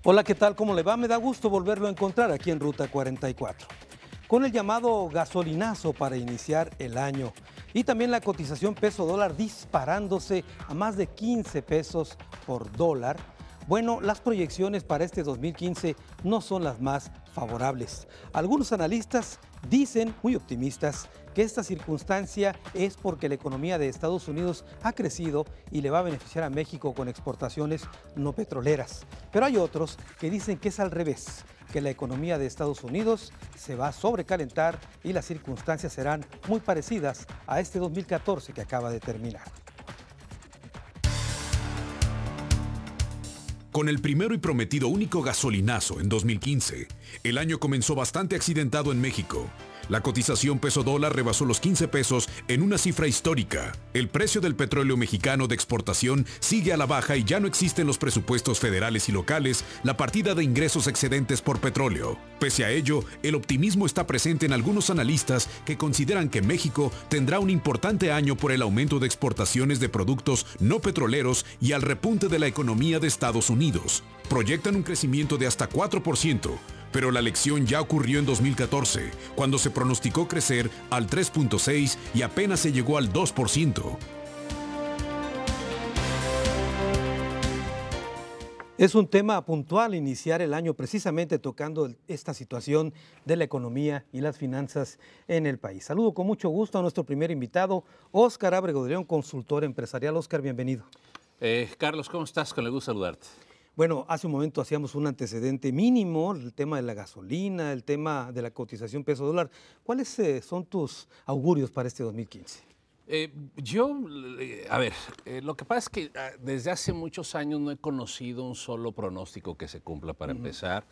Hola, ¿qué tal? ¿Cómo le va? Me da gusto volverlo a encontrar aquí en Ruta 44. Con el llamado gasolinazo para iniciar el año y también la cotización peso dólar disparándose a más de 15 pesos por dólar, bueno, las proyecciones para este 2015 no son las más favorables. Algunos analistas dicen, muy optimistas, que esta circunstancia es porque la economía de Estados Unidos ha crecido y le va a beneficiar a México con exportaciones no petroleras. Pero hay otros que dicen que es al revés, que la economía de Estados Unidos se va a sobrecalentar y las circunstancias serán muy parecidas a este 2014 que acaba de terminar. Con el primero y prometido único gasolinazo en 2015, el año comenzó bastante accidentado en México. La cotización peso dólar rebasó los 15 pesos en una cifra histórica. El precio del petróleo mexicano de exportación sigue a la baja y ya no existen los presupuestos federales y locales la partida de ingresos excedentes por petróleo. Pese a ello, el optimismo está presente en algunos analistas que consideran que México tendrá un importante año por el aumento de exportaciones de productos no petroleros y al repunte de la economía de Estados Unidos. Proyectan un crecimiento de hasta 4%. Pero la lección ya ocurrió en 2014, cuando se pronosticó crecer al 3.6% y apenas se llegó al 2%. Es un tema puntual iniciar el año precisamente tocando esta situación de la economía y las finanzas en el país. Saludo con mucho gusto a nuestro primer invitado, Óscar Ábrego de León, consultor empresarial. Óscar, bienvenido. Carlos, ¿cómo estás? Con el gusto de saludarte. Bueno, hace un momento hacíamos un antecedente mínimo, el tema de la gasolina, el tema de la cotización peso dólar. ¿Cuáles son tus augurios para este 2015? Lo que pasa es que desde hace muchos años no he conocido un solo pronóstico que se cumpla para empezar.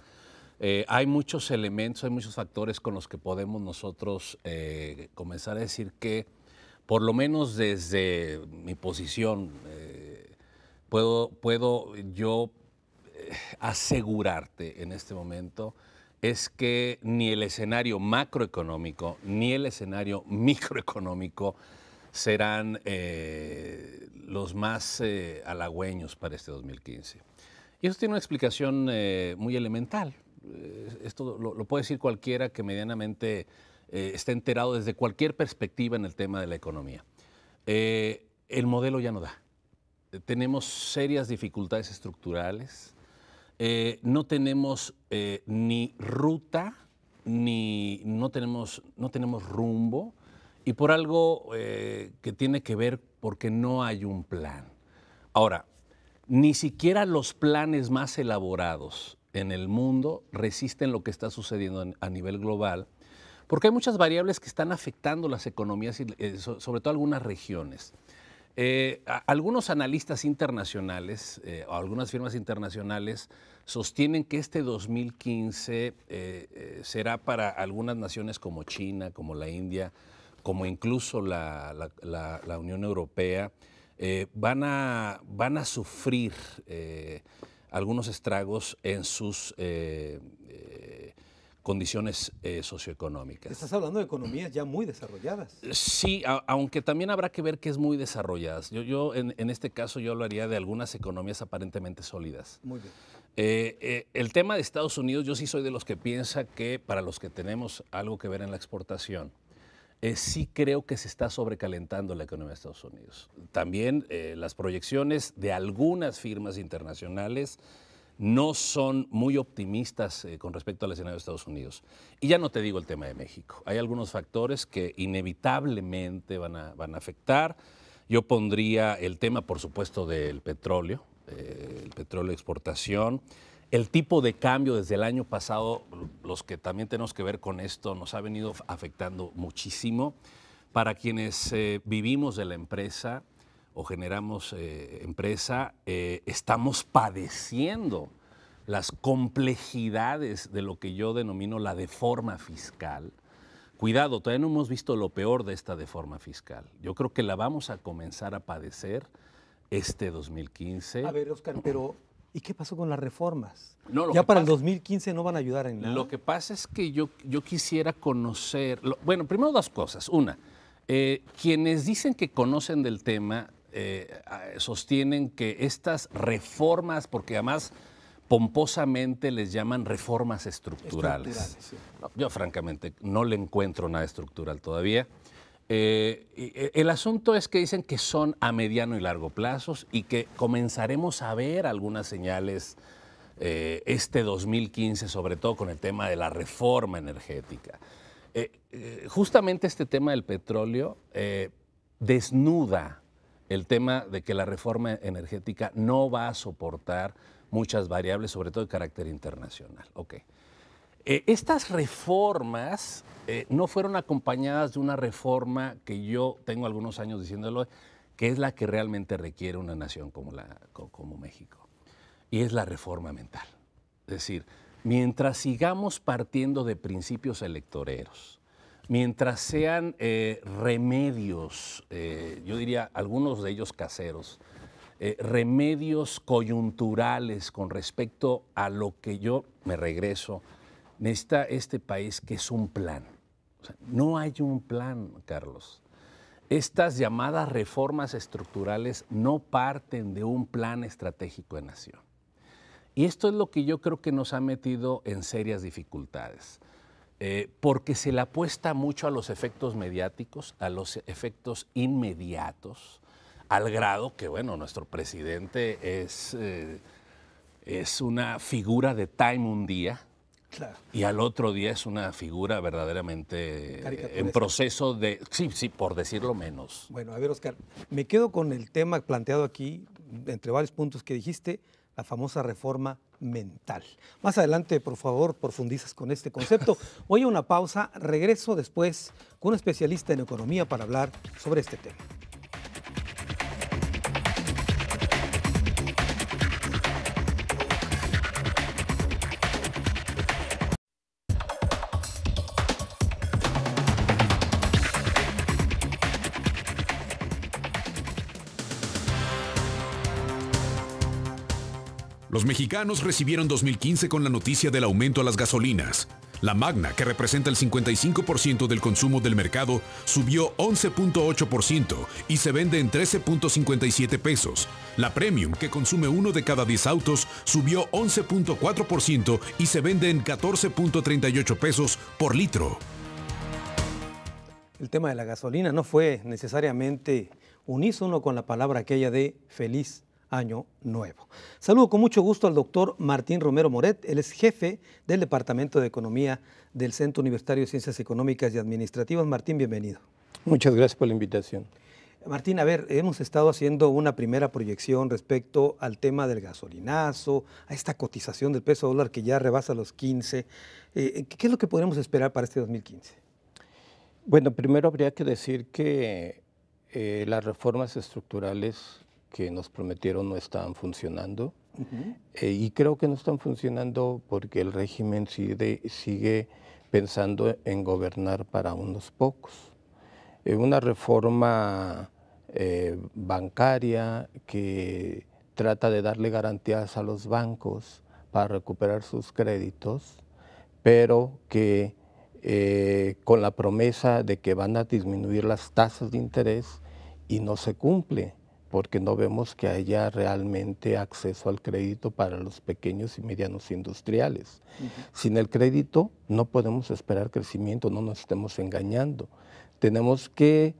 Hay muchos elementos, hay muchos factores con los que podemos nosotros comenzar a decir que, por lo menos desde mi posición, puedo yo asegurarte en este momento es que ni el escenario macroeconómico ni el escenario microeconómico serán los más halagüeños para este 2015. Y eso tiene una explicación muy elemental. Esto lo puede decir cualquiera que medianamente esté enterado desde cualquier perspectiva en el tema de la economía. El modelo ya no da. Tenemos serias dificultades estructurales. No tenemos ni ruta, no tenemos rumbo, y por algo que tiene que ver porque no hay un plan. Ahora, ni siquiera los planes más elaborados en el mundo resisten lo que está sucediendo a nivel global, porque hay muchas variables que están afectando las economías, y sobre todo algunas regiones. Algunos analistas internacionales, o algunas firmas internacionales, sostienen que este 2015 será para algunas naciones como China, como la India, como incluso la Unión Europea, van a sufrir algunos estragos en sus condiciones socioeconómicas. Estás hablando de economías ya muy desarrolladas. Sí, aunque también habrá que ver que es muy desarrolladas. Yo en este caso yo hablaría de algunas economías aparentemente sólidas. Muy bien. El tema de Estados Unidos, yo sí soy de los que piensa que para los que tenemos algo que ver en la exportación, sí creo que se está sobrecalentando la economía de Estados Unidos. También las proyecciones de algunas firmas internacionales no son muy optimistas con respecto al escenario de Estados Unidos. Y ya no te digo el tema de México. Hay algunos factores que inevitablemente van a afectar. Yo pondría el tema, por supuesto, del petróleo, el petróleo de exportación. El tipo de cambio desde el año pasado, los que también tenemos que ver con esto, nos ha venido afectando muchísimo. Para quienes vivimos de la empresa o generamos empresa, estamos padeciendo las complejidades de lo que yo denomino la deforma fiscal. Cuidado, todavía no hemos visto lo peor de esta deforma fiscal. Yo creo que la vamos a comenzar a padecer este 2015. A ver, Óscar, pero ¿y qué pasó con las reformas? No, ya para el 2015 no van a ayudar en nada. Lo que pasa es que yo quisiera conocer, bueno, primero dos cosas. Una, quienes dicen que conocen del tema sostienen que estas reformas, porque además pomposamente les llaman reformas estructurales. Sí. No, yo francamente no le encuentro nada estructural todavía. El asunto es que dicen que son a mediano y largo plazos y que comenzaremos a ver algunas señales este 2015, sobre todo con el tema de la reforma energética. Justamente este tema del petróleo desnuda el tema de que la reforma energética no va a soportar muchas variables, sobre todo de carácter internacional. Okay. Estas reformas no fueron acompañadas de una reforma que yo tengo algunos años diciéndolo, que es la que realmente requiere una nación como México, y es la reforma mental. Es decir, mientras sigamos partiendo de principios electoreros, mientras sean remedios, yo diría algunos de ellos caseros, remedios coyunturales con respecto a lo que yo me regreso, necesita este país que es un plan. O sea, no hay un plan, Carlos. Estas llamadas reformas estructurales no parten de un plan estratégico de nación. Y esto es lo que yo creo que nos ha metido en serias dificultades, porque se le apuesta mucho a los efectos mediáticos, a los efectos inmediatos, al grado que, bueno, nuestro presidente es una figura de Time un día, claro, y al otro día es una figura verdaderamente en proceso de, sí, por decirlo menos. Bueno, a ver, Oscar, me quedo con el tema planteado aquí, entre varios puntos que dijiste, la famosa reforma mental. Más adelante, por favor, profundizas con este concepto. Voy a una pausa, regreso después con un especialista en economía para hablar sobre este tema. Los mexicanos recibieron 2015 con la noticia del aumento a las gasolinas. La Magna, que representa el 55% del consumo del mercado, subió 11.8% y se vende en 13.57 pesos. La Premium, que consume 1 de cada 10 autos, subió 11.4% y se vende en 14.38 pesos por litro. El tema de la gasolina no fue necesariamente unísono con la palabra aquella de feliz año nuevo. Saludo con mucho gusto al doctor Martín Romero Moret. Él es jefe del Departamento de Economía del Centro Universitario de Ciencias Económicas y Administrativas. Martín, bienvenido. Muchas gracias por la invitación. Martín, a ver, hemos estado haciendo una primera proyección respecto al tema del gasolinazo, a esta cotización del peso dólar que ya rebasa los 15. ¿Qué es lo que podemos esperar para este 2015? Bueno, primero habría que decir que las reformas estructurales que nos prometieron no estaban funcionando. Y creo que no están funcionando porque el régimen sigue pensando en gobernar para unos pocos. Una reforma bancaria que trata de darle garantías a los bancos para recuperar sus créditos, pero que con la promesa de que van a disminuir las tasas de interés y no se cumple, porque no vemos que haya realmente acceso al crédito para los pequeños y medianos industriales. Sin el crédito no podemos esperar crecimiento, no nos estemos engañando. Tenemos que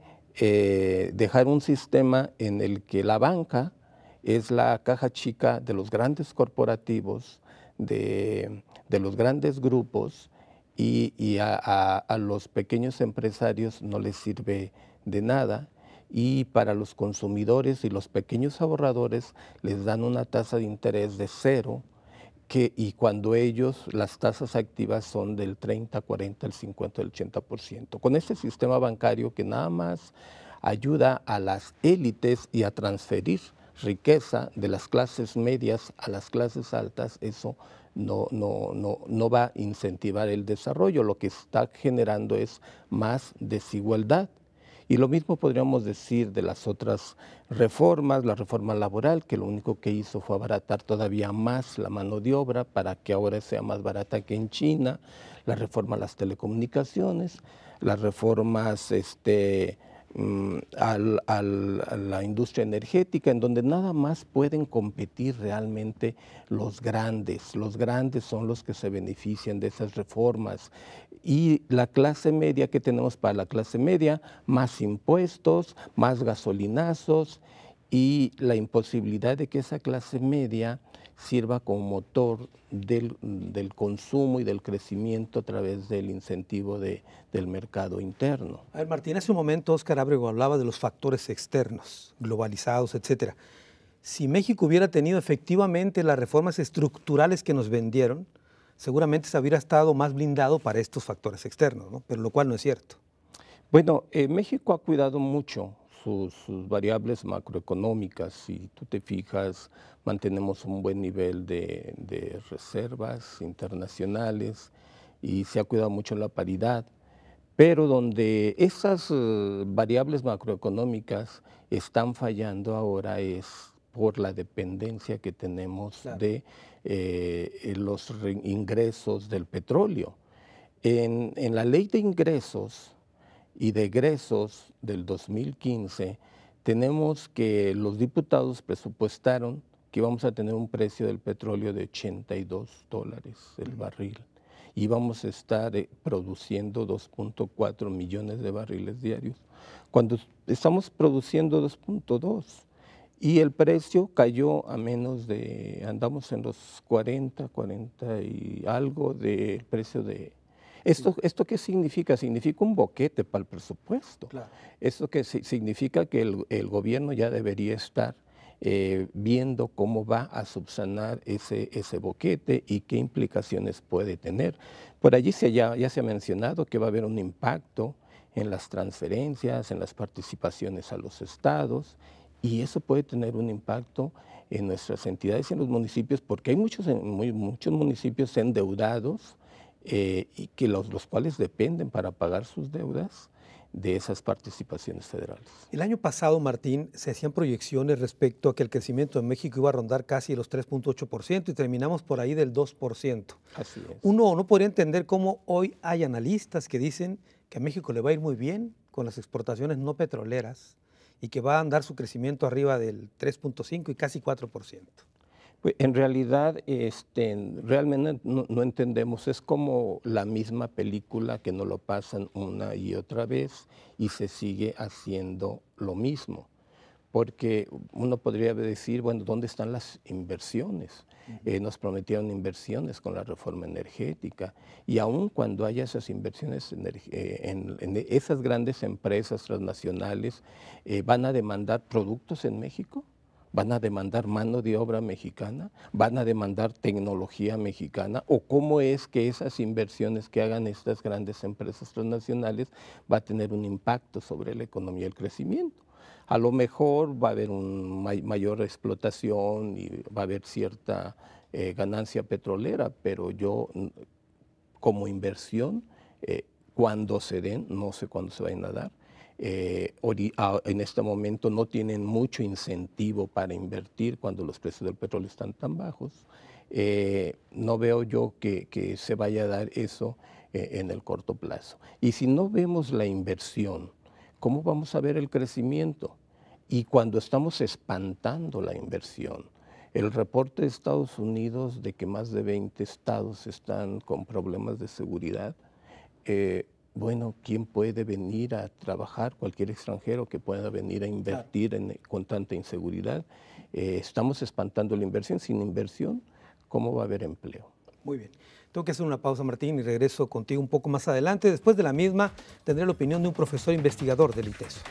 dejar un sistema en el que la banca es la caja chica de los grandes corporativos, de los grandes grupos, y a los pequeños empresarios no les sirve de nada. Y para los consumidores y los pequeños ahorradores les dan una tasa de interés de 0, y cuando ellos las tasas activas son del 30, 40, el 50, el 80%. Con este sistema bancario que nada más ayuda a las élites y a transferir riqueza de las clases medias a las clases altas, eso no va a incentivar el desarrollo. Lo que está generando es más desigualdad. Y lo mismo podríamos decir de las otras reformas, la reforma laboral, que lo único que hizo fue abaratar todavía más la mano de obra para que ahora sea más barata que en China, la reforma a las telecomunicaciones, las reformas a la industria energética, en donde nada más pueden competir realmente los grandes. Los grandes son los que se benefician de esas reformas. Y la clase media, ¿qué tenemos para la clase media? Más impuestos, más gasolinazos y la imposibilidad de que esa clase media sirva como motor del consumo y del crecimiento a través del incentivo del mercado interno. A ver, Martín, hace un momento Óscar Ábrego hablaba de los factores externos, globalizados, etcétera. Si México hubiera tenido efectivamente las reformas estructurales que nos vendieron, seguramente se hubiera estado más blindado para estos factores externos, ¿no? Pero lo cual no es cierto. Bueno, México ha cuidado mucho sus variables macroeconómicas. Si tú te fijas, mantenemos un buen nivel de reservas internacionales y se ha cuidado mucho la paridad. Pero donde esas variables macroeconómicas están fallando ahora es por la dependencia que tenemos de los ingresos del petróleo. En la ley de ingresos y de egresos del 2015, tenemos que los diputados presupuestaron que íbamos a tener un precio del petróleo de $82 el barril. Y vamos a estar produciendo 2.4 millones de barriles diarios, cuando estamos produciendo 2.2. Y el precio cayó a menos de, andamos en los 40 y algo del precio de... ¿Esto qué significa? Significa un boquete para el presupuesto. Claro. Esto que significa que el gobierno ya debería estar viendo cómo va a subsanar ese boquete y qué implicaciones puede tener. Por allí ya se ha mencionado que va a haber un impacto en las transferencias, en las participaciones a los estados, y eso puede tener un impacto en nuestras entidades y en los municipios, porque hay muchos municipios endeudados y que los cuales dependen para pagar sus deudas de esas participaciones federales. El año pasado, Martín, se hacían proyecciones respecto a que el crecimiento en México iba a rondar casi los 3.8% y terminamos por ahí del 2%. Así es. Uno no podría entender cómo hoy hay analistas que dicen que a México le va a ir muy bien con las exportaciones no petroleras y que va a andar su crecimiento arriba del 3.5 y casi 4%. Pues en realidad, realmente no entendemos, es como la misma película que nos lo pasan una y otra vez y se sigue haciendo lo mismo. Porque uno podría decir, bueno, ¿dónde están las inversiones? Nos prometieron inversiones con la reforma energética y aun cuando haya esas inversiones en esas grandes empresas transnacionales, ¿van a demandar productos en México? ¿Van a demandar mano de obra mexicana? ¿Van a demandar tecnología mexicana? ¿O cómo es que esas inversiones que hagan estas grandes empresas transnacionales va a tener un impacto sobre la economía y el crecimiento? A lo mejor va a haber una mayor explotación y va a haber cierta ganancia petrolera, pero yo como inversión, cuando se den, no sé cuándo se vayan a dar, en este momento no tienen mucho incentivo para invertir cuando los precios del petróleo están tan bajos. No veo yo que se vaya a dar eso en el corto plazo. Y si no vemos la inversión, ¿cómo vamos a ver el crecimiento? Y cuando estamos espantando la inversión, el reporte de Estados Unidos de que más de 20 estados están con problemas de seguridad, bueno, ¿quién puede venir a trabajar? Cualquier extranjero que pueda venir a invertir con tanta inseguridad. Estamos espantando la inversión. Sin inversión, ¿cómo va a haber empleo? Muy bien. Tengo que hacer una pausa, Martín, y regreso contigo un poco más adelante. Después de la misma, tendré la opinión de un profesor investigador del ITESO.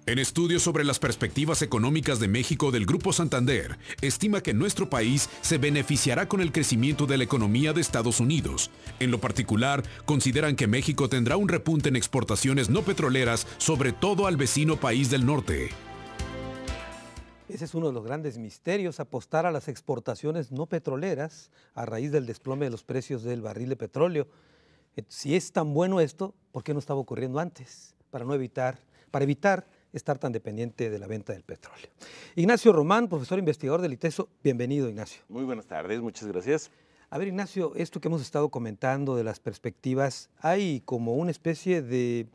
En estudios sobre las perspectivas económicas de México del Grupo Santander, estima que nuestro país se beneficiará con el crecimiento de la economía de Estados Unidos. En lo particular, consideran que México tendrá un repunte en exportaciones no petroleras, sobre todo al vecino país del norte. Ese es uno de los grandes misterios, apostar a las exportaciones no petroleras a raíz del desplome de los precios del barril de petróleo. Si es tan bueno esto, ¿por qué no estaba ocurriendo antes? Para evitar estar tan dependiente de la venta del petróleo. Ignacio Román, profesor investigador del ITESO, bienvenido, Ignacio. Muy buenas tardes, muchas gracias. A ver, Ignacio, esto que hemos estado comentando de las perspectivas, hay como una especie de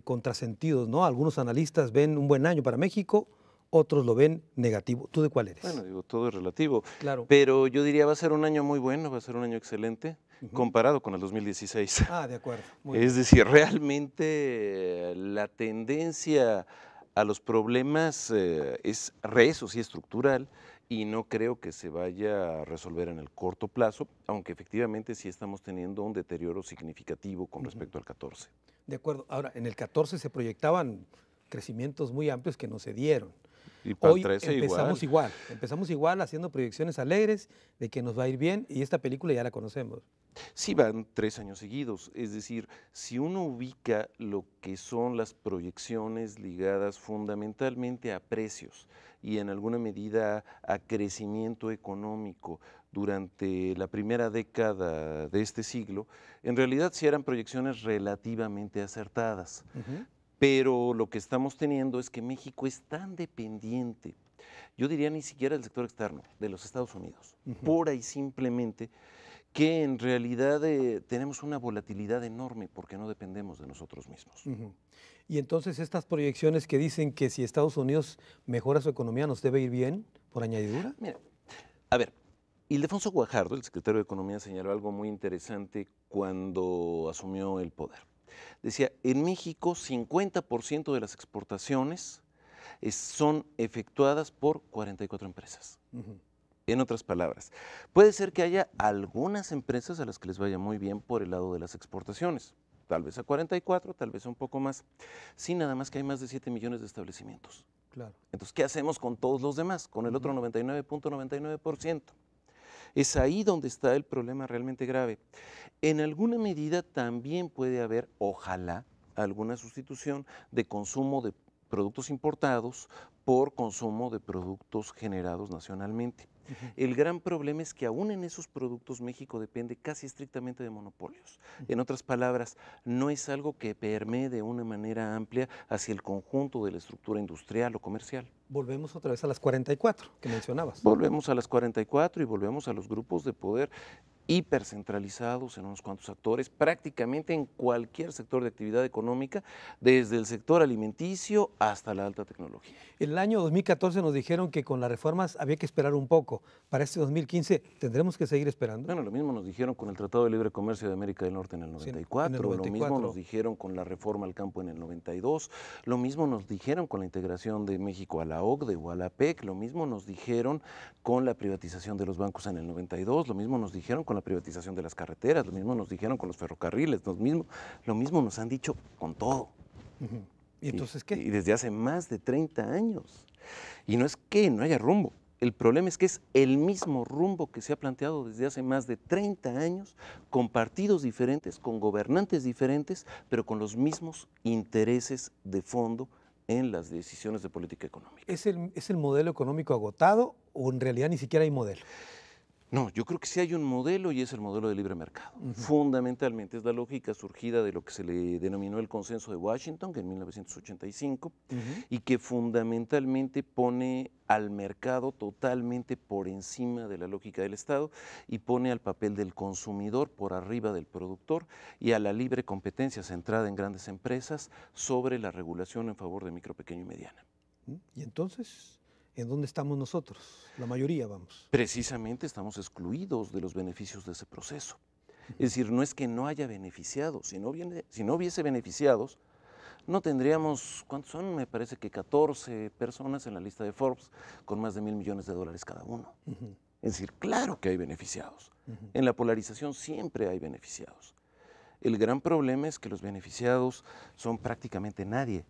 contrasentidos, ¿no? Algunos analistas ven un buen año para México, otros lo ven negativo. ¿Tú de cuál eres? Bueno, digo, todo es relativo, Claro. pero yo diría va a ser un año muy bueno, va a ser un año excelente, comparado con el 2016. Ah, de acuerdo. Es decir, realmente la tendencia a los problemas eso sí estructural, y no creo que se vaya a resolver en el corto plazo, aunque efectivamente sí estamos teniendo un deterioro significativo con respecto al 14. De acuerdo. Ahora, en el 14 se proyectaban crecimientos muy amplios que no se dieron. Y para el Hoy 13 empezamos igual, haciendo proyecciones alegres de que nos va a ir bien, y esta película ya la conocemos. Sí, van 3 años seguidos, es decir, si uno ubica lo que son las proyecciones ligadas fundamentalmente a precios y en alguna medida a crecimiento económico durante la primera década de este siglo, en realidad sí eran proyecciones relativamente acertadas. Pero lo que estamos teniendo es que México es tan dependiente, yo diría ni siquiera del sector externo, de los Estados Unidos, pura y simplemente, que en realidad tenemos una volatilidad enorme porque no dependemos de nosotros mismos. Y entonces estas proyecciones que dicen que si Estados Unidos mejora su economía nos debe ir bien, por añadidura. Mira, a ver, Ildefonso Guajardo, el secretario de Economía, señaló algo muy interesante cuando asumió el poder. Decía, en México 50% de las exportaciones son efectuadas por 44 empresas. En otras palabras, puede ser que haya algunas empresas a las que les vaya muy bien por el lado de las exportaciones, tal vez a 44, tal vez a un poco más, sí, nada más que hay más de 7 millones de establecimientos. Claro. Entonces, ¿qué hacemos con todos los demás? Con el otro 99.99%. Es ahí donde está el problema realmente grave. En alguna medida también puede haber, ojalá, alguna sustitución de consumo de productos importados por consumo de productos generados nacionalmente. El gran problema es que aún en esos productos México depende casi estrictamente de monopolios. En otras palabras, no es algo que permee de una manera amplia hacia el conjunto de la estructura industrial o comercial. Volvemos otra vez a las 44 que mencionabas. Volvemos a las 44 y volvemos a los grupos de poder hipercentralizados en unos cuantos actores, prácticamente en cualquier sector de actividad económica, desde el sector alimenticio hasta la alta tecnología. En el año 2014 nos dijeron que con las reformas había que esperar un poco. Para este 2015, ¿tendremos que seguir esperando? Bueno, lo mismo nos dijeron con el Tratado de Libre Comercio de América del Norte en el 94, en el 94. Lo mismo nos dijeron con la reforma al campo en el 92, lo mismo nos dijeron con la integración de México a la OCDE o a la PEC, lo mismo nos dijeron con la privatización de los bancos en el 92, lo mismo nos dijeron con la privatización de las carreteras, lo mismo nos dijeron con los ferrocarriles, lo mismo nos han dicho con todo. ¿Y entonces qué? Y desde hace más de 30 años. Y no es que no haya rumbo, el problema es que es el mismo rumbo que se ha planteado desde hace más de 30 años, con partidos diferentes, con gobernantes diferentes, pero con los mismos intereses de fondo en las decisiones de política económica. ¿Es el modelo económico agotado o en realidad ni siquiera hay modelo? No, yo creo que sí hay un modelo y es el modelo de libre mercado. Fundamentalmente es la lógica surgida de lo que se le denominó el Consenso de Washington, que en 1985, y que fundamentalmente pone al mercado totalmente por encima de la lógica del Estado y pone al papel del consumidor por arriba del productor y a la libre competencia centrada en grandes empresas sobre la regulación en favor de micro, pequeño y mediana. ¿Y entonces? ¿En dónde estamos nosotros? La mayoría, vamos. Precisamente estamos excluidos de los beneficios de ese proceso. Es decir, no es que no haya beneficiados, si no hubiese beneficiados, no tendríamos, ¿cuántos son? Me parece que 14 personas en la lista de Forbes con más de $1,000 millones cada uno. Es decir, claro que hay beneficiados. En la polarización siempre hay beneficiados. El gran problema es que los beneficiados son prácticamente nadie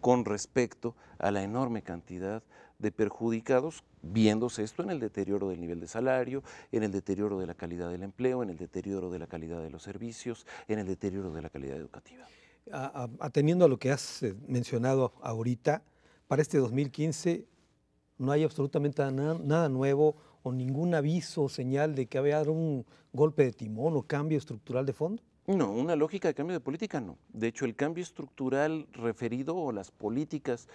con respecto a la enorme cantidad de perjudicados, viéndose esto en el deterioro del nivel de salario, en el deterioro de la calidad del empleo, en el deterioro de la calidad de los servicios, en el deterioro de la calidad educativa. Atendiendo a lo que has mencionado ahorita, para este 2015 no hay absolutamente nada nuevo o ningún aviso o señal de que va a haber un golpe de timón o cambio estructural de fondo. No, una lógica de cambio de política no. De hecho, el cambio estructural referido o las políticas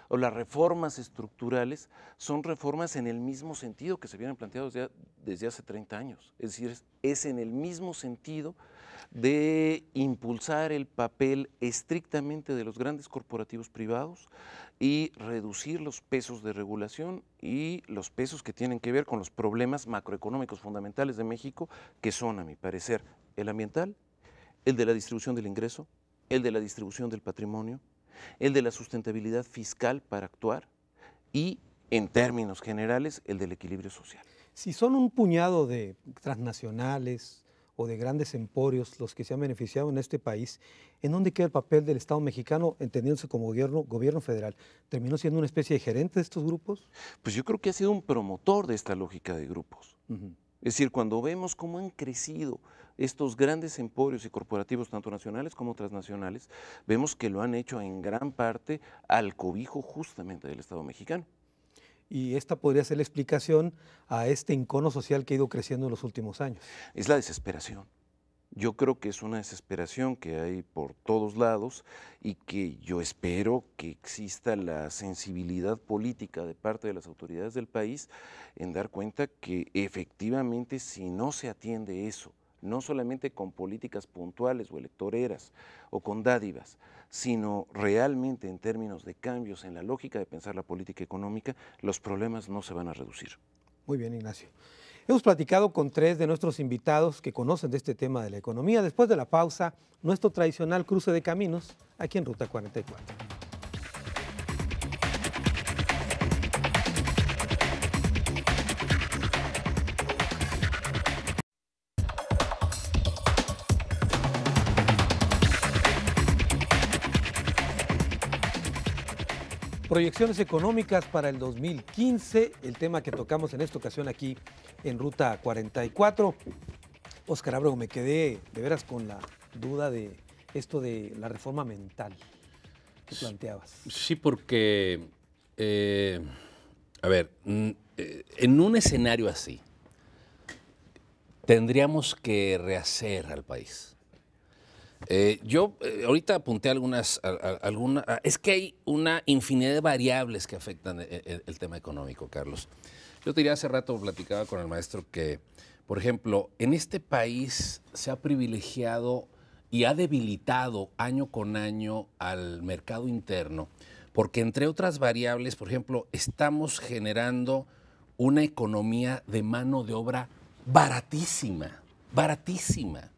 o las reformas estructurales son reformas en el mismo sentido que se vienen planteados desde hace 30 años. Es decir, es en el mismo sentido de impulsar el papel estrictamente de los grandes corporativos privados y reducir los pesos de regulación y los pesos que tienen que ver con los problemas macroeconómicos fundamentales de México, que son, a mi parecer, el ambiental, el de la distribución del ingreso, el de la distribución del patrimonio, el de la sustentabilidad fiscal para actuar y, en términos generales, el del equilibrio social. Si son un puñado de transnacionales o de grandes emporios los que se han beneficiado en este país, ¿en dónde queda el papel del Estado mexicano, entendiéndose como gobierno federal? ¿Terminó siendo una especie de gerente de estos grupos? Pues yo creo que ha sido un promotor de esta lógica de grupos. Es decir, cuando vemos cómo han crecido estos grandes emporios y corporativos, tanto nacionales como transnacionales, vemos que lo han hecho en gran parte al cobijo justamente del Estado mexicano. Y esta podría ser la explicación a este encono social que ha ido creciendo en los últimos años. Es la desesperación. Yo creo que es una desesperación que hay por todos lados y que yo espero que exista la sensibilidad política de parte de las autoridades del país en dar cuenta que efectivamente si no se atiende eso, no solamente con políticas puntuales o electoreras o con dádivas, sino realmente en términos de cambios en la lógica de pensar la política económica, los problemas no se van a reducir. Muy bien, Ignacio. Hemos platicado con 3 de nuestros invitados que conocen de este tema de la economía. Después de la pausa, nuestro tradicional cruce de caminos aquí en Ruta 44. Proyecciones económicas para el 2015, el tema que tocamos en esta ocasión aquí en Ruta 44. Óscar Abrego, me quedé de veras con la duda de esto de la reforma mental que planteabas. Sí, porque, a ver, en un escenario así, tendríamos que rehacer al país. Yo ahorita apunté algunas, es que hay una infinidad de variables que afectan el tema económico, Carlos. Yo te diría, hace rato platicaba con el maestro que, por ejemplo, en este país se ha privilegiado y ha debilitado año con año al mercado interno, porque entre otras variables, por ejemplo, estamos generando una economía de mano de obra baratísima, baratísima.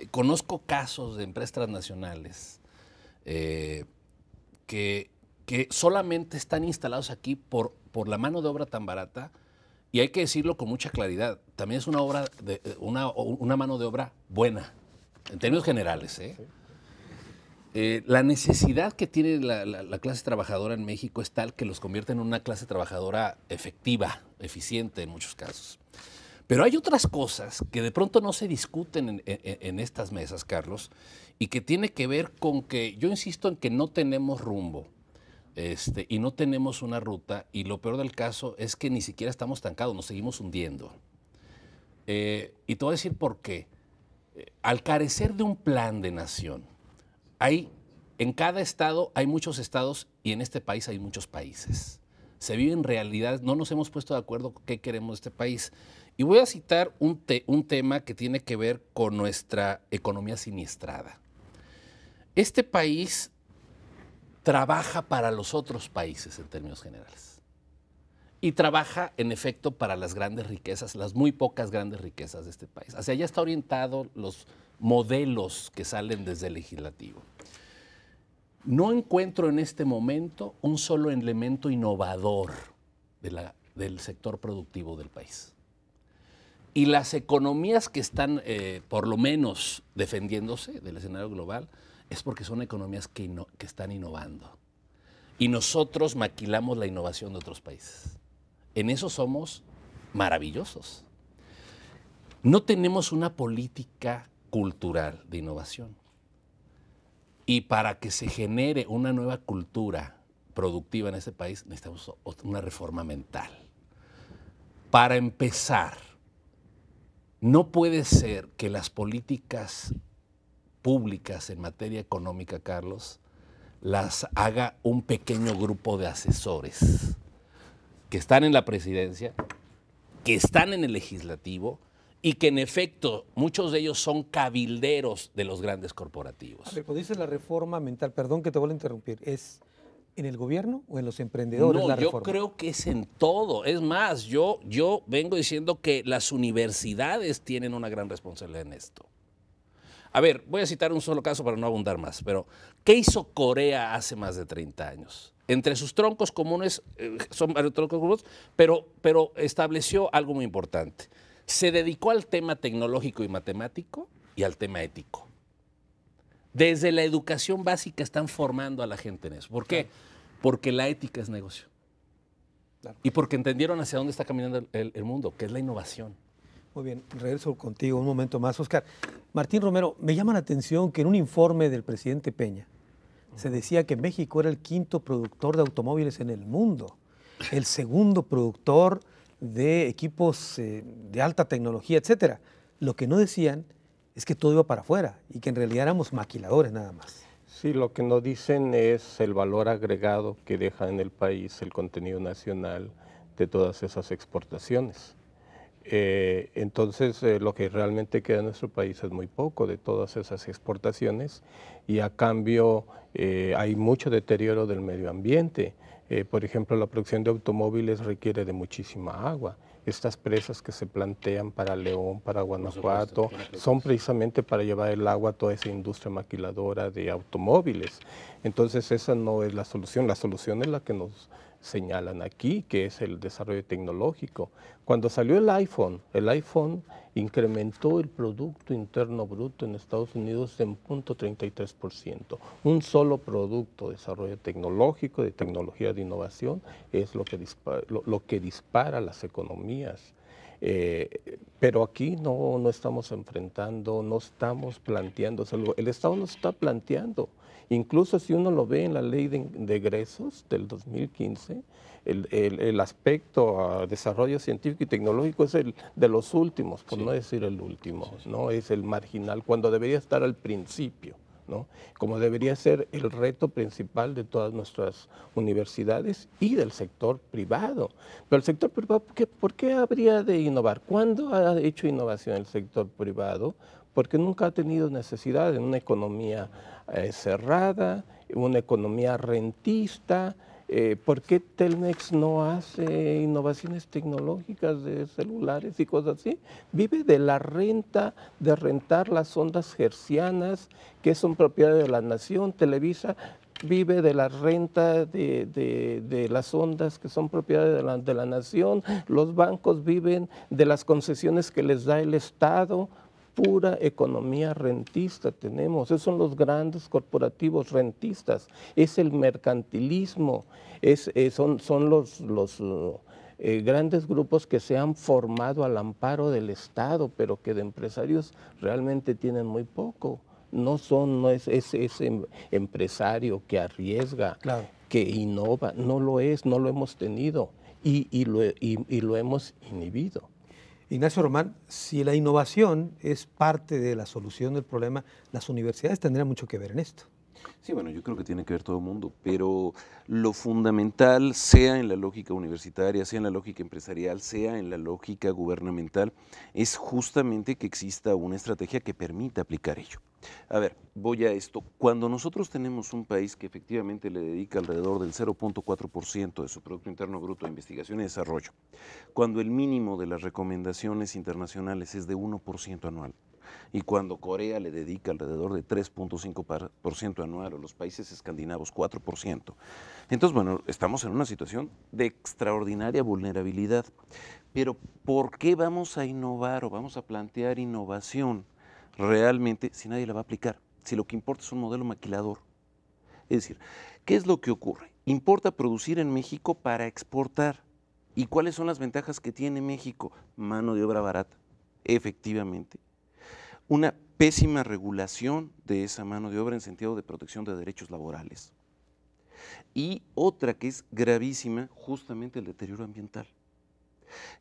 Conozco casos de empresas transnacionales que solamente están instalados aquí por la mano de obra tan barata, y hay que decirlo con mucha claridad, también es una mano de obra buena, en términos generales. La necesidad que tiene la clase trabajadora en México es tal que los convierte en una clase trabajadora efectiva, eficiente en muchos casos. Pero hay otras cosas que de pronto no se discuten en estas mesas, Carlos, y que tiene que ver con que, yo insisto en que no tenemos rumbo y no tenemos una ruta, y lo peor del caso es que ni siquiera estamos estancados, nos seguimos hundiendo. Y te voy a decir por qué. Al carecer de un plan de nación, en cada estado hay muchos estados y en este país hay muchos países. Se viven realidades, no nos hemos puesto de acuerdo qué queremos de este país. Y voy a citar un tema que tiene que ver con nuestra economía siniestrada. Este país trabaja para los otros países en términos generales. Y trabaja, en efecto, para las grandes riquezas, las muy pocas grandes riquezas de este país. Hacia allá está orientado los modelos que salen desde el legislativo. No encuentro en este momento un solo elemento innovador del sector productivo del país. Y las economías que están, por lo menos, defendiéndose del escenario global, es porque son economías que están innovando. Y nosotros maquilamos la innovación de otros países. En eso somos maravillosos. No tenemos una política cultural de innovación. Y para que se genere una nueva cultura productiva en este país, necesitamos una reforma mental. Para empezar, no puede ser que las políticas públicas en materia económica, Carlos, las haga un pequeño grupo de asesores que están en la presidencia, que están en el legislativo y que en efecto muchos de ellos son cabilderos de los grandes corporativos. A ver, cuando dices la reforma mental, perdón que te vuelva a interrumpir, ¿es en el gobierno o en los emprendedores No, la yo reforma? creo que es en todo. Es más, yo vengo diciendo que las universidades tienen una gran responsabilidad en esto. A ver, voy a citar un solo caso para no abundar más, pero ¿qué hizo Corea hace más de 30 años? Entre sus troncos comunes, son varios troncos comunes, pero estableció algo muy importante. Se dedicó al tema tecnológico y matemático y al tema ético. Desde la educación básica están formando a la gente en eso. ¿Por qué? Porque la ética es negocio. Claro. Y porque entendieron hacia dónde está caminando el mundo, que es la innovación. Muy bien, regreso contigo un momento más, Oscar. Martín Romero, me llama la atención que en un informe del presidente Peña se decía que México era el quinto productor de automóviles en el mundo, el segundo productor de equipos de alta tecnología, etcétera. Lo que no decían es que todo iba para afuera y que en realidad éramos maquiladores nada más. Sí, lo que nos dicen es el valor agregado que deja en el país el contenido nacional de todas esas exportaciones. Entonces, lo que realmente queda en nuestro país es muy poco de todas esas exportaciones y a cambio hay mucho deterioro del medio ambiente. Por ejemplo, la producción de automóviles requiere de muchísima agua. Estas presas que se plantean para León, para Guanajuato, son precisamente para llevar el agua a toda esa industria maquiladora de automóviles. Entonces, esa no es la solución es la que nos señalan aquí, que es el desarrollo tecnológico. Cuando salió el iPhone incrementó el Producto Interno Bruto en Estados Unidos en 0.33%. Un solo producto, desarrollo tecnológico, de tecnología de innovación, es lo que dispara las economías. Pero aquí no estamos enfrentando, no estamos planteando, el Estado no está planteando. Incluso si uno lo ve en la ley de egresos del 2015, el aspecto a desarrollo científico y tecnológico es el de los últimos, por no decir el último, ¿no? Es el marginal, cuando debería estar al principio, ¿no? Como debería ser el reto principal de todas nuestras universidades y del sector privado. Pero el sector privado, ¿por qué habría de innovar? ¿Cuándo ha hecho innovación el sector privado? Porque nunca ha tenido necesidad en una economía cerrada, una economía rentista. ¿Por qué Telmex no hace innovaciones tecnológicas de celulares y cosas así? Vive de la renta, de rentar las ondas hertzianas, que son propiedad de la nación. Televisa vive de la renta de las ondas que son propiedad de la nación. Los bancos viven de las concesiones que les da el Estado. Pura economía rentista tenemos, esos son los grandes corporativos rentistas, es el mercantilismo, son los grandes grupos que se han formado al amparo del Estado, pero que de empresarios realmente tienen muy poco. No es ese empresario que arriesga, claro, que innova, no lo hemos tenido y lo hemos inhibido. Ignacio Román, si la innovación es parte de la solución del problema, las universidades tendrán mucho que ver en esto. Sí, bueno, yo creo que tiene que ver todo el mundo, pero lo fundamental, sea en la lógica universitaria, sea en la lógica empresarial, sea en la lógica gubernamental, es justamente que exista una estrategia que permita aplicar ello. A ver, voy a esto. Cuando nosotros tenemos un país que efectivamente le dedica alrededor del 0.4% de su Producto Interno Bruto a investigación y desarrollo, cuando el mínimo de las recomendaciones internacionales es de 1% anual, y cuando Corea le dedica alrededor de 3.5% anual, o los países escandinavos 4%. Entonces, bueno, estamos en una situación de extraordinaria vulnerabilidad. Pero, ¿por qué vamos a innovar o vamos a plantear innovación realmente si nadie la va a aplicar? Si lo que importa es un modelo maquilador. Es decir, ¿qué es lo que ocurre? Importa producir en México para exportar. ¿Y cuáles son las ventajas que tiene México? Mano de obra barata, efectivamente. Una pésima regulación de esa mano de obra en sentido de protección de derechos laborales. Y otra que es gravísima, justamente el deterioro ambiental.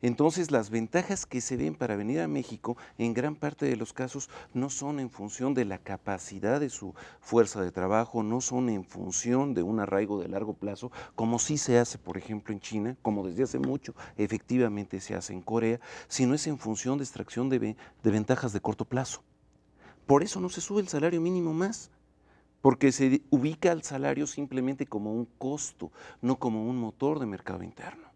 Entonces, las ventajas que se ven para venir a México, en gran parte de los casos, no son en función de la capacidad de su fuerza de trabajo, no son en función de un arraigo de largo plazo, como sí se hace, por ejemplo, en China, como desde hace mucho efectivamente se hace en Corea, sino es en función de extracción de ventajas de corto plazo. Por eso no se sube el salario mínimo más, porque se ubica al salario simplemente como un costo, no como un motor de mercado interno.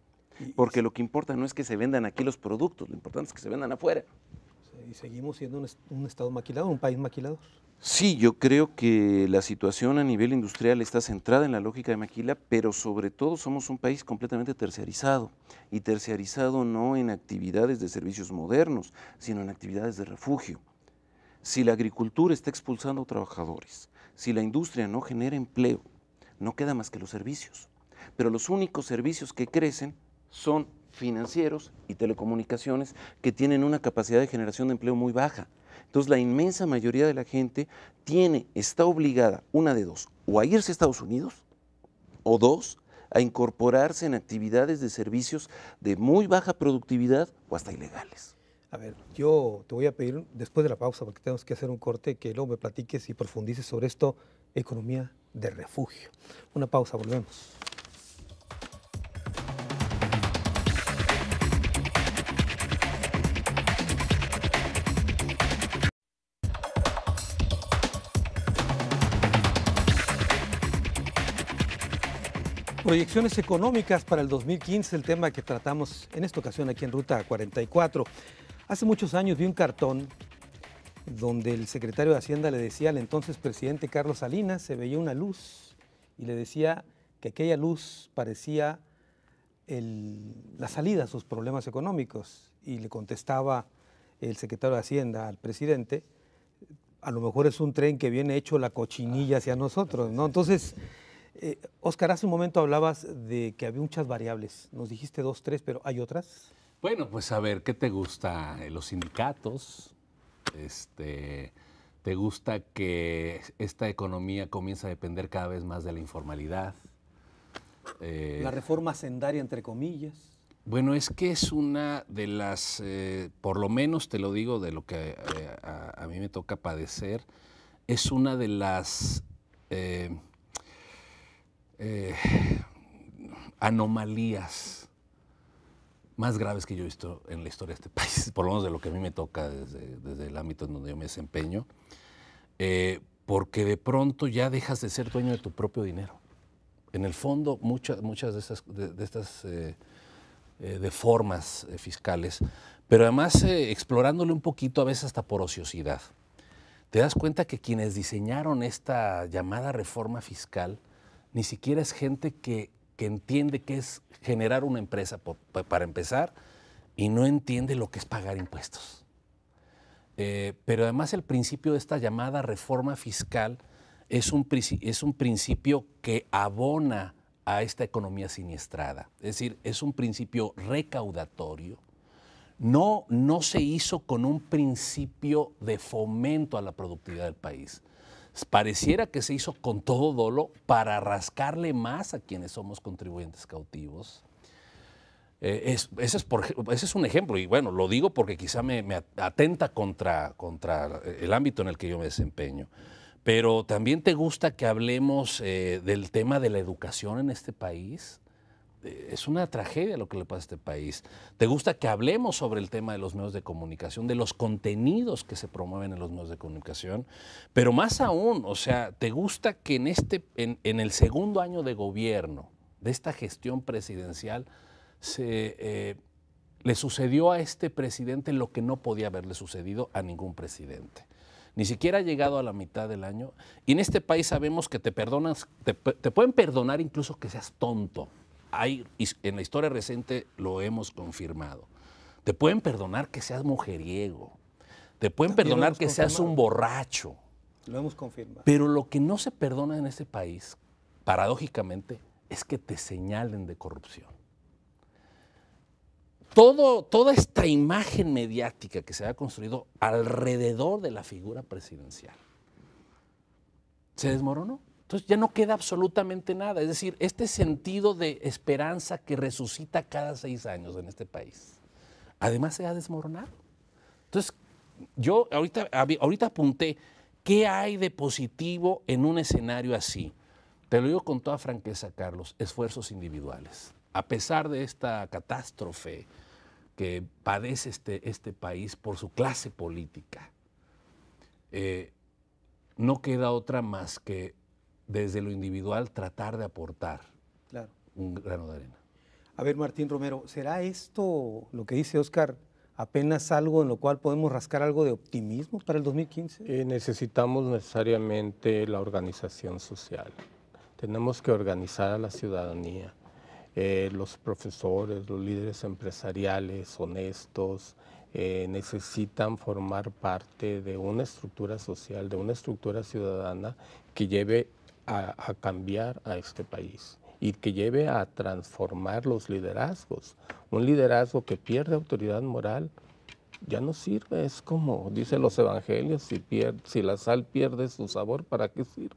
Porque lo que importa no es que se vendan aquí los productos, lo importante es que se vendan afuera. Y seguimos siendo un estado maquilador, un país maquilador. Sí, yo creo que la situación a nivel industrial está centrada en la lógica de maquila, pero sobre todo somos un país completamente terciarizado, y terciarizado no en actividades de servicios modernos, sino en actividades de refugio. Si la agricultura está expulsando trabajadores, si la industria no genera empleo, no queda más que los servicios. Pero los únicos servicios que crecen son financieros y telecomunicaciones, que tienen una capacidad de generación de empleo muy baja. Entonces la inmensa mayoría de la gente está obligada, una de dos, o a irse a Estados Unidos, o dos, a incorporarse en actividades de servicios de muy baja productividad o hasta ilegales. A ver, yo te voy a pedir después de la pausa, porque tenemos que hacer un corte, que luego me platiques y profundices sobre esto, economía de refugio. Una pausa, volvemos. Proyecciones económicas para el 2015, el tema que tratamos en esta ocasión aquí en Ruta 44. Hace muchos años vi un cartón donde el secretario de Hacienda le decía al entonces presidente Carlos Salinas, se veía una luz y le decía que aquella luz parecía la salida a sus problemas económicos, y le contestaba el secretario de Hacienda al presidente: a lo mejor es un tren que viene hecho la cochinilla hacia nosotros, ¿no? Entonces, Óscar, hace un momento hablabas de que había muchas variables, nos dijiste 2, 3, pero ¿hay otras? Bueno, pues a ver, ¿qué te gusta? Los sindicatos, ¿te gusta que esta economía comienza a depender cada vez más de la informalidad? La reforma hacendaria, entre comillas. Bueno, es que es una de las, por lo menos te lo digo de lo que a mí me toca padecer, es una de las anomalías más graves que yo he visto en la historia de este país, por lo menos de lo que a mí me toca desde el ámbito en donde yo me desempeño, porque de pronto ya dejas de ser dueño de tu propio dinero. En el fondo, muchas de estas deformas fiscales, pero además explorándole un poquito, a veces hasta por ociosidad, te das cuenta que quienes diseñaron esta llamada reforma fiscal ni siquiera es gente que entiende qué es generar una empresa para empezar, y no entiende lo que es pagar impuestos. Pero además el principio de esta llamada reforma fiscal es un principio que abona a esta economía siniestrada. Es decir, es un principio recaudatorio. No se hizo con un principio de fomento a la productividad del país. Pareciera que se hizo con todo dolo para rascarle más a quienes somos contribuyentes cautivos. Ese es un ejemplo, y bueno, lo digo porque quizá me atenta contra el ámbito en el que yo me desempeño. Pero también te gusta que hablemos del tema de la educación en este país. Es una tragedia lo que le pasa a este país. Te gusta que hablemos sobre el tema de los medios de comunicación, de los contenidos que se promueven en los medios de comunicación, pero más aún, o sea, te gusta que en el segundo año de gobierno de esta gestión presidencial le sucedió a este presidente lo que no podía haberle sucedido a ningún presidente. Ni siquiera ha llegado a la mitad del año, y en este país sabemos que te pueden perdonar incluso que seas tonto. En la historia reciente lo hemos confirmado. Te pueden perdonar que seas mujeriego, te pueden perdonar que seas un borracho. Lo hemos confirmado. Pero lo que no se perdona en este país, paradójicamente, es que te señalen de corrupción. Toda esta imagen mediática que se ha construido alrededor de la figura presidencial se desmoronó. Entonces ya no queda absolutamente nada. Es decir, este sentido de esperanza que resucita cada 6 años en este país, además se ha desmoronado. Entonces, yo ahorita apunté, ¿qué hay de positivo en un escenario así? Te lo digo con toda franqueza, Carlos, esfuerzos individuales. A pesar de esta catástrofe que padece este país por su clase política, no queda otra más que desde lo individual tratar de aportar un grano de arena. A ver, Martín Romero, ¿será esto, lo que dice Óscar, apenas algo en lo cual podemos rascar algo de optimismo para el 2015? Necesitamos necesariamente la organización social. Tenemos que organizar a la ciudadanía. Los profesores, los líderes empresariales honestos, necesitan formar parte de una estructura social, de una estructura ciudadana que lleve a cambiar a este país y que lleve a transformar los liderazgos. Un liderazgo que pierde autoridad moral ya no sirve, es como dicen los evangelios, si la sal pierde su sabor, ¿para qué sirve?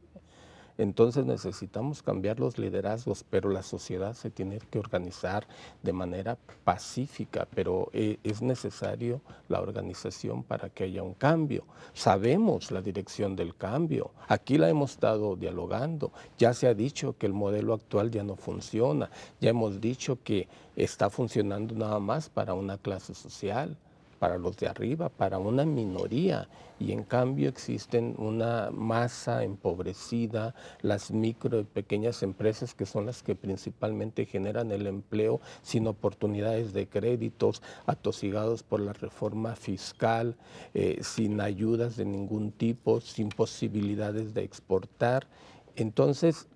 Entonces necesitamos cambiar los liderazgos, pero la sociedad se tiene que organizar de manera pacífica, pero es necesario la organización para que haya un cambio. Sabemos la dirección del cambio, aquí la hemos estado dialogando, ya se ha dicho que el modelo actual ya no funciona, ya hemos dicho que está funcionando nada más para una clase social, para los de arriba, para una minoría, y en cambio existen una masa empobrecida, las micro y pequeñas empresas que son las que principalmente generan el empleo, sin oportunidades de créditos, atosigados por la reforma fiscal, sin ayudas de ningún tipo, sin posibilidades de exportar. Entonces,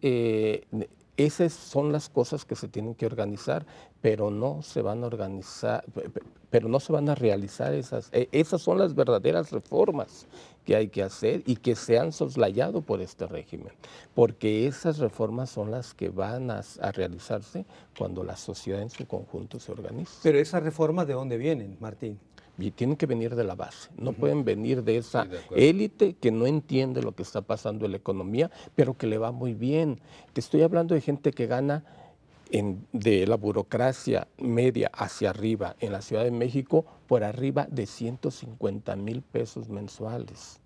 esas son las cosas que se tienen que organizar, pero no se van a organizar, pero no se van a realizar esas son las verdaderas reformas que hay que hacer y que se han soslayado por este régimen, porque esas reformas son las que van a realizarse cuando la sociedad en su conjunto se organiza. Pero esas reformas, ¿de dónde vienen, Martín? Y tienen que venir de la base, no pueden venir de esa élite que no entiende lo que está pasando en la economía, pero que le va muy bien. Te estoy hablando de gente que gana de la burocracia media hacia arriba en la Ciudad de México por arriba de 150,000 pesos mensuales.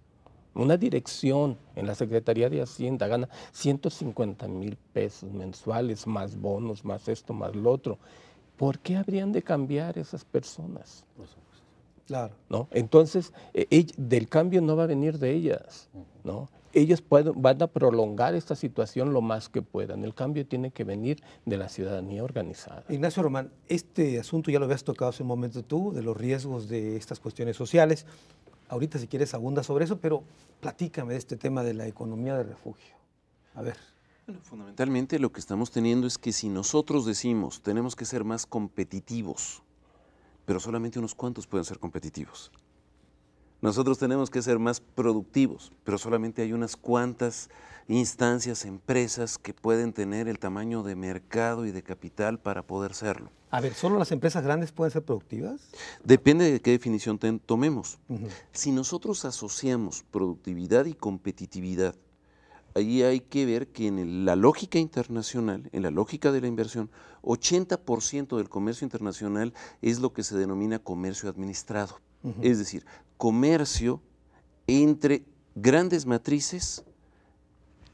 Una dirección en la Secretaría de Hacienda gana 150,000 pesos mensuales, más bonos, más esto, más lo otro. ¿Por qué habrían de cambiar esas personas? Claro. ¿No? Entonces, del cambio no va a venir de ellas, ¿no? Ellos van a prolongar esta situación lo más que puedan. El cambio tiene que venir de la ciudadanía organizada. Ignacio Román, este asunto ya lo habías tocado hace un momento tú, de los riesgos de estas cuestiones sociales. Ahorita, si quieres, abunda sobre eso, pero platícame de este tema de la economía de refugio. A ver. Bueno, fundamentalmente lo que estamos teniendo es que si nosotros decimos tenemos que ser más competitivos, pero solamente unos cuantos pueden ser competitivos. Nosotros tenemos que ser más productivos, pero solamente hay unas cuantas instancias, empresas que pueden tener el tamaño de mercado y de capital para poder serlo. A ver, ¿solo las empresas grandes pueden ser productivas? Depende de qué definición tomemos. Si nosotros asociamos productividad y competitividad, ahí hay que ver que en la lógica internacional, en la lógica de la inversión, 80% del comercio internacional es lo que se denomina comercio administrado. Es decir, comercio entre grandes matrices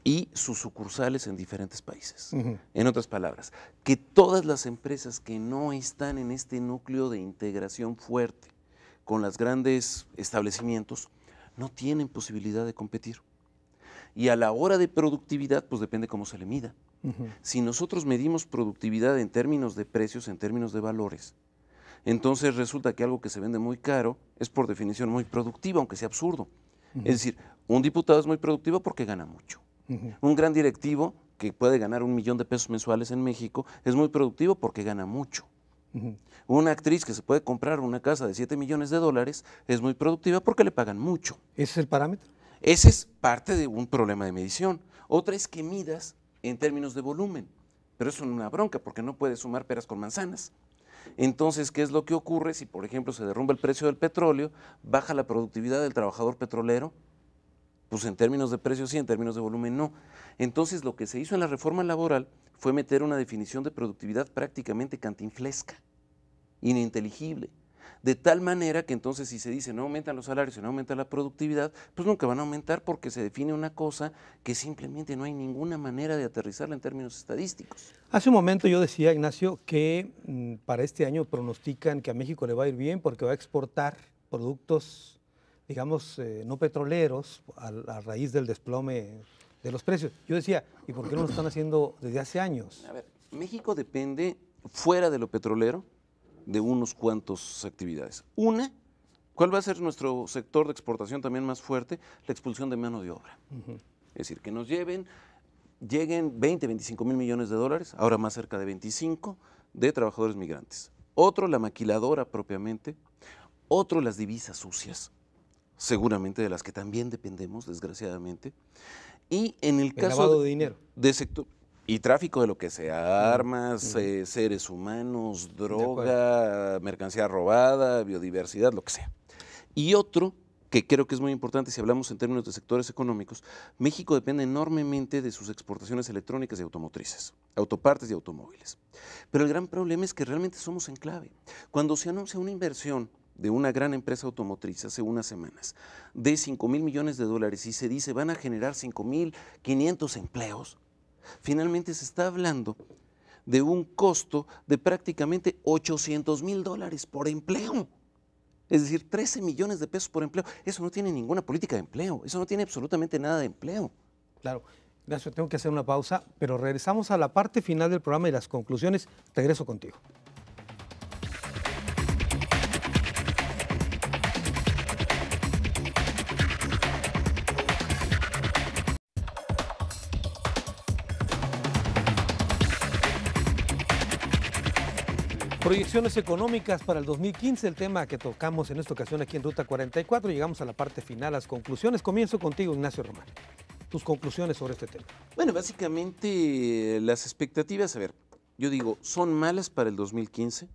y sus sucursales en diferentes países. En otras palabras, que todas las empresas que no están en este núcleo de integración fuerte con los grandes establecimientos no tienen posibilidad de competir. Y a la hora de productividad, pues depende cómo se le mida. Si nosotros medimos productividad en términos de precios, en términos de valores, entonces resulta que algo que se vende muy caro es por definición muy productivo, aunque sea absurdo. Es decir, un diputado es muy productivo porque gana mucho. Un gran directivo que puede ganar 1 millón de pesos mensuales en México es muy productivo porque gana mucho. Una actriz que se puede comprar una casa de 7 millones de dólares es muy productiva porque le pagan mucho. ¿Ese es el parámetro? Ese es parte de un problema de medición. Otra es que midas en términos de volumen, pero eso es una bronca porque no puedes sumar peras con manzanas. Entonces, ¿qué es lo que ocurre si, por ejemplo, se derrumba el precio del petróleo, baja la productividad del trabajador petrolero? Pues en términos de precios sí, en términos de volumen no. Entonces lo que se hizo en la reforma laboral fue meter una definición de productividad prácticamente cantinflesca, ininteligible. De tal manera que entonces si se dice no aumentan los salarios y no aumenta la productividad, pues nunca van a aumentar porque se define una cosa que simplemente no hay ninguna manera de aterrizarla en términos estadísticos. Hace un momento yo decía, Ignacio, que para este año pronostican que a México le va a ir bien porque va a exportar productos, digamos, no petroleros a raíz del desplome de los precios. Yo decía, ¿y por qué no lo están haciendo desde hace años? A ver, México depende, fuera de lo petrolero, de unos cuantos actividades. Una, ¿cuál va a ser nuestro sector de exportación también más fuerte? La expulsión de mano de obra. Es decir, que nos lleguen 20, 25 mil millones de dólares, ahora más cerca de 25, de trabajadores migrantes. Otro, la maquiladora propiamente. Otro, las divisas sucias, seguramente de las que también dependemos, desgraciadamente. Y en el caso lavado de dinero. De sector y tráfico de lo que sea, armas, seres humanos, droga, mercancía robada, biodiversidad, lo que sea. Y otro, que creo que es muy importante si hablamos en términos de sectores económicos, México depende enormemente de sus exportaciones electrónicas y automotrices, autopartes y automóviles. Pero el gran problema es que realmente somos enclave. Cuando se anuncia una inversión de una gran empresa automotriz hace unas semanas de 5 mil millones de dólares y se dice van a generar 5.500 empleos, finalmente se está hablando de un costo de prácticamente 800 mil dólares por empleo. Es decir, 13 millones de pesos por empleo. Eso no tiene ninguna política de empleo, eso no tiene absolutamente nada de empleo. Claro. Ignacio, tengo que hacer una pausa, pero regresamos a la parte final del programa y las conclusiones. Regreso contigo. Proyecciones económicas para el 2015, el tema que tocamos en esta ocasión aquí en Ruta 44. Llegamos a la parte final, las conclusiones. Comienzo contigo, Ignacio Román. Tus conclusiones sobre este tema. Bueno, básicamente las expectativas, a ver, yo digo, ¿son malas para el 2015?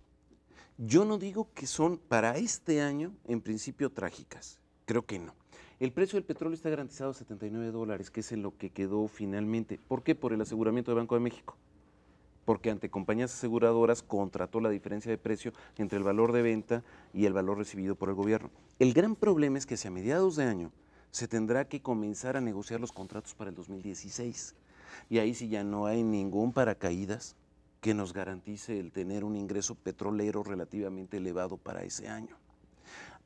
Yo no digo que son para este año, en principio, trágicas. Creo que no. El precio del petróleo está garantizado a $79, que es en lo que quedó finalmente. ¿Por qué? Por el aseguramiento de Banco de México. Porque ante compañías aseguradoras contrató la diferencia de precio entre el valor de venta y el valor recibido por el gobierno. El gran problema es que hacia mediados de año se tendrá que comenzar a negociar los contratos para el 2016. Y ahí sí ya no hay ningún paracaídas que nos garantice el tener un ingreso petrolero relativamente elevado para ese año.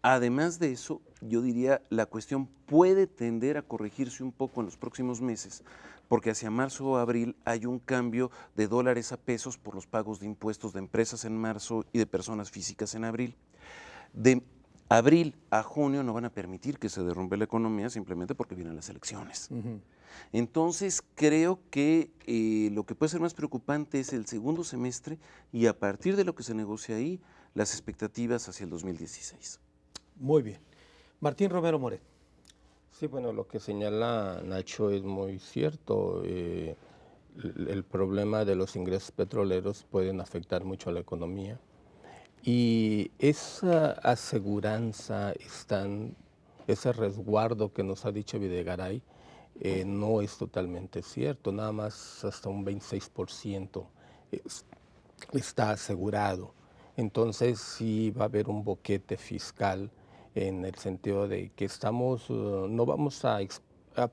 Además de eso, yo diría, la cuestión puede tender a corregirse un poco en los próximos meses, porque hacia marzo o abril hay un cambio de dólares a pesos por los pagos de impuestos de empresas en marzo y de personas físicas en abril. De abril a junio no van a permitir que se derrumbe la economía simplemente porque vienen las elecciones. Entonces creo que lo que puede ser más preocupante es el segundo semestre y a partir de lo que se negocia ahí, las expectativas hacia el 2016. Muy bien. Martín Romero Moret. Sí, bueno, lo que señala Nacho es muy cierto. El problema de los ingresos petroleros pueden afectar mucho a la economía. Y esa aseguranza, ese resguardo que nos ha dicho Videgaray, no es totalmente cierto. Nada más hasta un 26% está asegurado. Entonces sí va a haber un boquete fiscal en el sentido de que no vamos a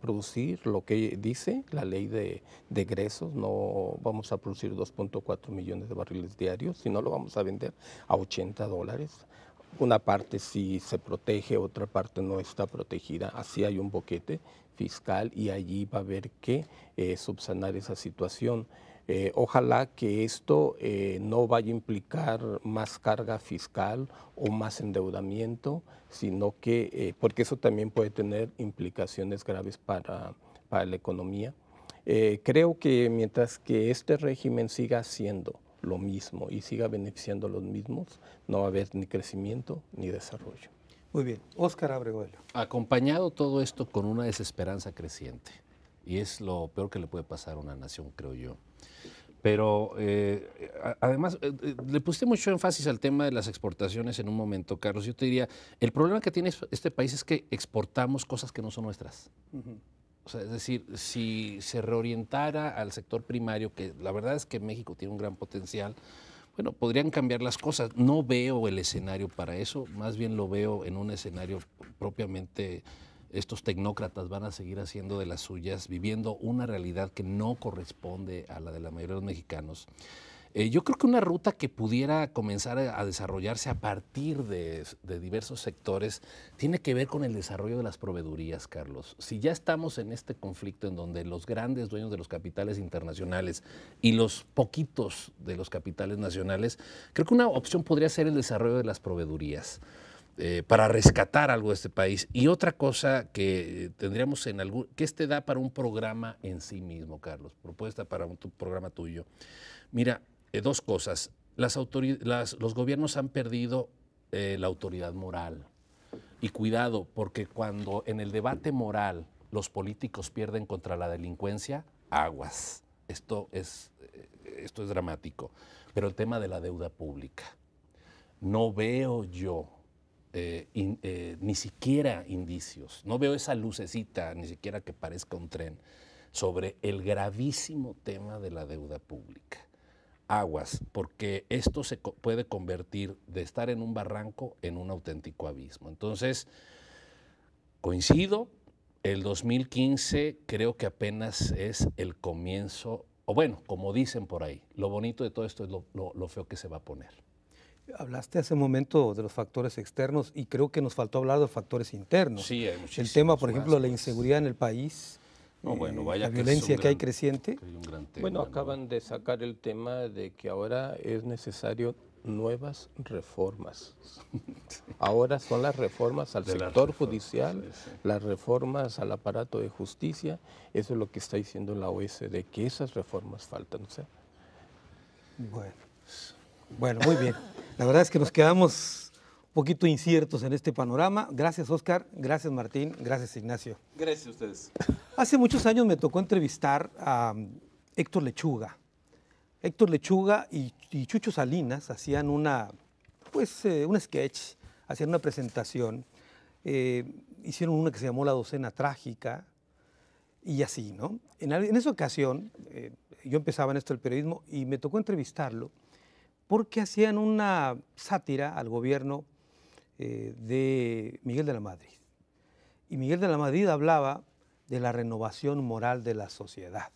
producir lo que dice la ley de egresos, no vamos a producir 2.4 millones de barriles diarios, sino lo vamos a vender a $80. Una parte sí se protege, otra parte no está protegida, así hay un boquete fiscal y allí va a haber que subsanar esa situación. Ojalá que esto no vaya a implicar más carga fiscal o más endeudamiento, sino que, porque eso también puede tener implicaciones graves para la economía. Creo que mientras que este régimen siga haciendo lo mismo y siga beneficiando a los mismos, no va a haber ni crecimiento ni desarrollo. Muy bien. Óscar Abregüello. Acompañado todo esto con una desesperanza creciente, y es lo peor que le puede pasar a una nación, creo yo. Pero además, le pusiste mucho énfasis al tema de las exportaciones en un momento, Carlos. Yo te diría, el problema que tiene este país es que exportamos cosas que no son nuestras. O sea, es decir, si se reorientara al sector primario, que la verdad es que México tiene un gran potencial, bueno, podrían cambiar las cosas. No veo el escenario para eso, más bien lo veo en un escenario propiamente. Estos tecnócratas van a seguir haciendo de las suyas, viviendo una realidad que no corresponde a la de la mayoría de los mexicanos. Yo creo que una ruta que pudiera comenzar a desarrollarse a partir de diversos sectores tiene que ver con el desarrollo de las proveedurías, Carlos. Si ya estamos en este conflicto en donde los grandes dueños de los capitales internacionales y los poquitos de los capitales nacionales, creo que una opción podría ser el desarrollo de las proveedurías. Para rescatar algo de este país. Y otra cosa que tendríamos que da para un programa en sí mismo, Carlos, propuesta para un programa tuyo. Mira, dos cosas. Los gobiernos han perdido la autoridad moral. Y cuidado, porque cuando en el debate moral los políticos pierden contra la delincuencia, aguas. Esto es dramático. Pero el tema de la deuda pública. No veo yo ni siquiera indicios, no veo esa lucecita, ni siquiera que parezca un tren, sobre el gravísimo tema de la deuda pública. Aguas, porque esto se puede convertir de estar en un barranco en un auténtico abismo. Entonces, coincido, el 2015 creo que apenas es el comienzo, o bueno, como dicen por ahí, lo bonito de todo esto es lo feo que se va a poner. Hablaste hace un momento de los factores externos y creo que nos faltó hablar de los factores internos. Sí, hay muchísimos. El tema, por ejemplo, la inseguridad en el país, no, bueno, vaya la violencia que hay creciente. Bueno, acaban de sacar el tema de que ahora es necesario nuevas reformas. Ahora son las reformas al sector judicial, las reformas al aparato de justicia. Eso es lo que está diciendo la OECD, que esas reformas faltan. ¿Sí? Bueno, muy bien. La verdad es que nos quedamos un poquito inciertos en este panorama. Gracias, Óscar. Gracias, Martín. Gracias, Ignacio. Gracias a ustedes. Hace muchos años me tocó entrevistar a Héctor Lechuga. Héctor Lechuga y Chucho Salinas hacían un sketch, hacían una presentación. Hicieron una que se llamó La Docena Trágica y así, ¿no? En esa ocasión, yo empezaba en esto del periodismo y me tocó entrevistarlo porque hacían una sátira al gobierno de Miguel de la Madrid. Y Miguel de la Madrid hablaba de la renovación moral de la sociedad.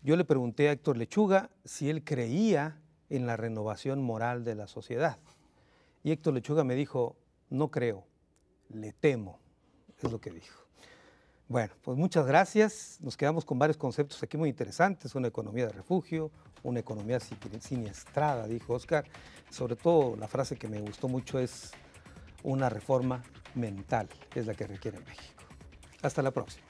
Yo le pregunté a Héctor Lechuga si él creía en la renovación moral de la sociedad. Y Héctor Lechuga me dijo, no creo, le temo, es lo que dijo. Bueno, pues muchas gracias. Nos quedamos con varios conceptos aquí muy interesantes, una economía de refugio, una economía siniestrada, dijo Óscar. Sobre todo la frase que me gustó mucho es una reforma mental, que es la que requiere México. Hasta la próxima.